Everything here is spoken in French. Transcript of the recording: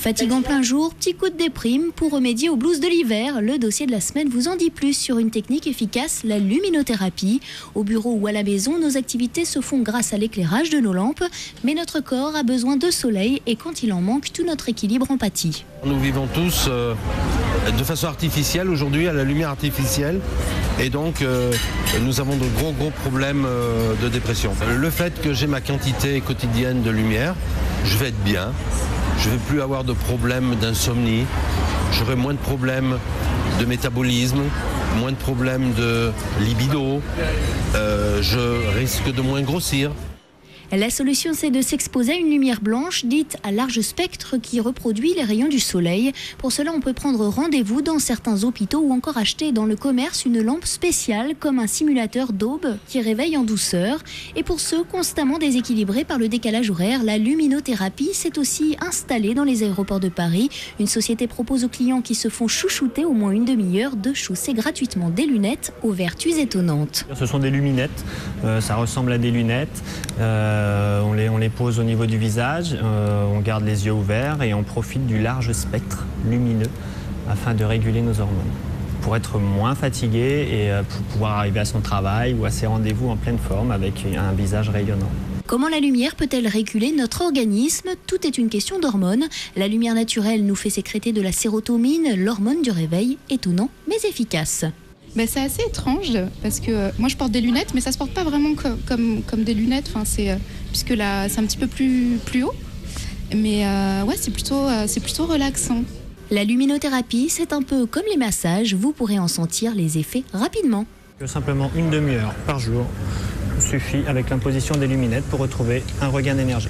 Fatigue en plein jour, petit coup de déprime pour remédier aux blues de l'hiver. Le dossier de la semaine vous en dit plus sur une technique efficace, la luminothérapie. Au bureau ou à la maison, nos activités se font grâce à l'éclairage de nos lampes. Mais notre corps a besoin de soleil et quand il en manque, tout notre équilibre en pâtit. Nous vivons tous de façon artificielle aujourd'hui, à la lumière artificielle. Et donc, nous avons de gros problèmes de dépression. Le fait que j'ai ma quantité quotidienne de lumière, je vais être bien. Je ne vais plus avoir de problèmes d'insomnie. J'aurai moins de problèmes de métabolisme, moins de problèmes de libido. Je risque de moins grossir. La solution, c'est de s'exposer à une lumière blanche, dite à large spectre, qui reproduit les rayons du soleil. Pour cela, on peut prendre rendez-vous dans certains hôpitaux ou encore acheter dans le commerce une lampe spéciale, comme un simulateur d'aube qui réveille en douceur. Et pour ceux constamment déséquilibrés par le décalage horaire, la luminothérapie s'est aussi installée dans les aéroports de Paris. Une société propose aux clients qui se font chouchouter au moins une demi-heure de chausser gratuitement des lunettes aux vertus étonnantes. Ce sont des luminettes, ça ressemble à des lunettes. On les pose au niveau du visage, on garde les yeux ouverts et on profite du large spectre lumineux afin de réguler nos hormones. Pour être moins fatigué et pour pouvoir arriver à son travail ou à ses rendez-vous en pleine forme avec un visage rayonnant. Comment la lumière peut-elle réguler notre organisme? Tout est une question d'hormones. La lumière naturelle nous fait sécréter de la sérotonine, l'hormone du réveil, étonnant mais efficace. C'est assez étrange parce que moi je porte des lunettes mais ça se porte pas vraiment comme des lunettes, puisque là c'est un petit peu plus haut, mais c'est plutôt relaxant. La luminothérapie, c'est un peu comme les massages, vous pourrez en sentir les effets rapidement. Simplement une demi-heure par jour suffit avec l'imposition des luminettes pour retrouver un regain d'énergie.